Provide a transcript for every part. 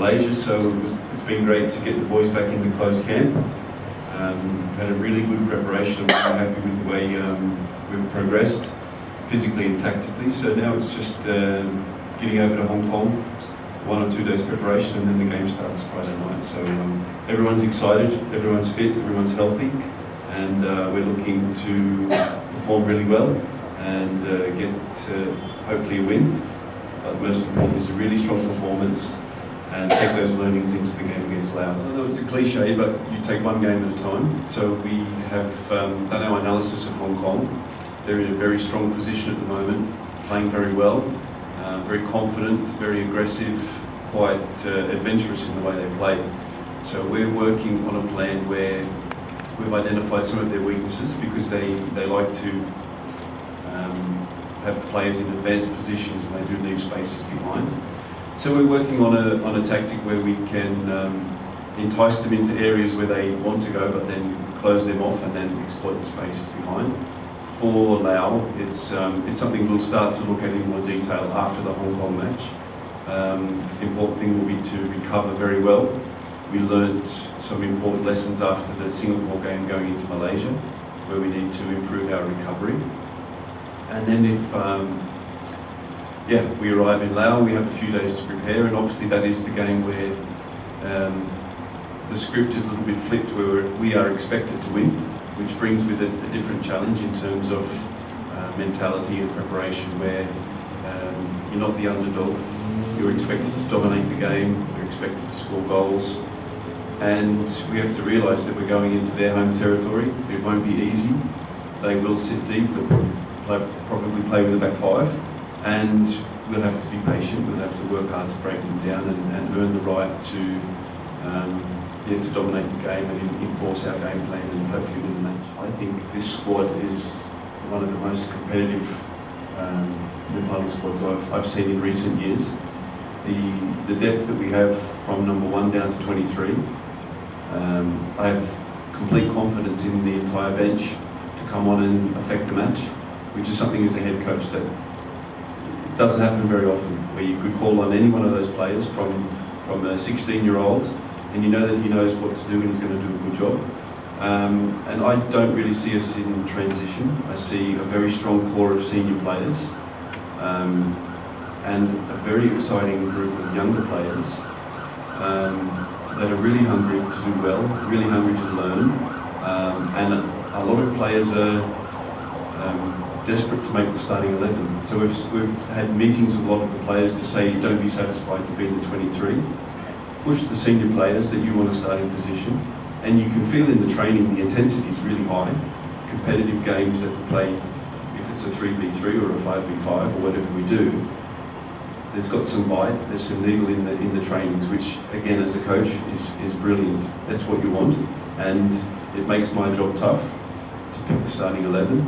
Malaysia, so it's been great to get the boys back into close camp. Had a really good preparation. I'm really happy with the way we've progressed physically and tactically. So now it's just getting over to Hong Kong, 1 or 2 days preparation, and then the game starts Friday night. So everyone's excited, everyone's fit, everyone's healthy, and we're looking to perform really well and get hopefully a win. But most important is a really strong performance and take those learnings into the game against Laos. I know it's a cliche, but you take one game at a time. So we have done our analysis of Hong Kong. They're in a very strong position at the moment, playing very well, very confident, very aggressive, quite adventurous in the way they play. So we're working on a plan where we've identified some of their weaknesses because they like to have players in advanced positions and they do leave spaces behind. So we're working on a tactic where we can entice them into areas where they want to go, but then close them off and then exploit the spaces behind. For Laos, it's something we'll start to look at in more detail after the Hong Kong match. The important thing will be to recover very well. We learned some important lessons after the Singapore game going into Malaysia, where we need to improve our recovery. And then if we arrive in Laos, we have a few days to prepare, and obviously that is the game where the script is a little bit flipped, where we are expected to win, which brings with it a different challenge in terms of mentality and preparation, where you're not the underdog, you're expected to dominate the game, you're expected to score goals, and we have to realise that we're going into their home territory. It won't be easy. They will sit deep, they'll probably play with a back five, and we'll have to be patient, we'll have to work hard to break them down and earn the right to dominate the game and enforce our game plan and hopefully win the match. I think this squad is one of the most competitive Nepali squads I've seen in recent years. The depth that we have from number 1 down to 23, I have complete confidence in the entire bench to come on and affect the match, which is something as a head coach that it doesn't happen very often, where you could call on any one of those players from a 16-year-old and you know that he knows what to do and he's going to do a good job. And I don't really see us in transition. I see a very strong core of senior players and a very exciting group of younger players that are really hungry to do well, really hungry to learn, and a lot of players are desperate to make the starting 11. So we've had meetings with a lot of the players to say, don't be satisfied to be in the 23. Push the senior players that you want to start in position, and you can feel in the training the intensity is really high. Competitive games that we play, if it's a 3v3 or a 5v5 or whatever we do, there's got some bite, there's some niggle in the trainings, which again as a coach is brilliant. That's what you want, and it makes my job tough to pick the starting 11,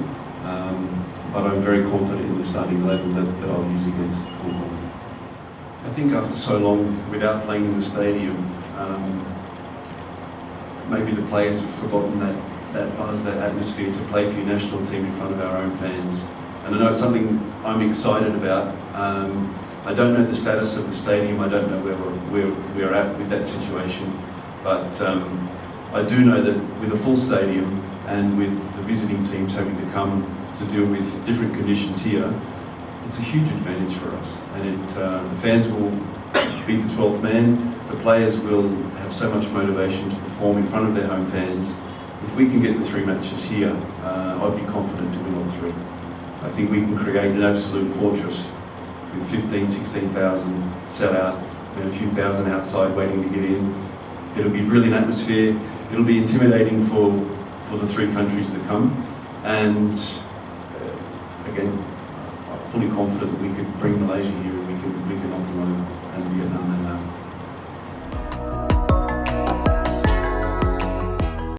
but I'm very confident in the starting 11 that I'll use against Hong Kong. I think after so long without playing in the stadium, maybe the players have forgotten that buzz, that atmosphere to play for your national team in front of our own fans. And I know it's something I'm excited about. I don't know the status of the stadium, I don't know where we're at with that situation, but I do know that with a full stadium and with the visiting teams having to come to deal with different conditions here, it's a huge advantage for us, and the fans will be the 12th man, the players will have so much motivation to perform in front of their home fans. If we can get the 3 matches here, I'd be confident to win all 3. I think we can create an absolute fortress with 15,000, 16,000 sell out and a few thousand outside waiting to get in. It'll be a brilliant atmosphere, it'll be intimidating for the 3 countries that come, and again, I'm fully confident that we could bring Malaysia here and we can knock them over and Vietnam and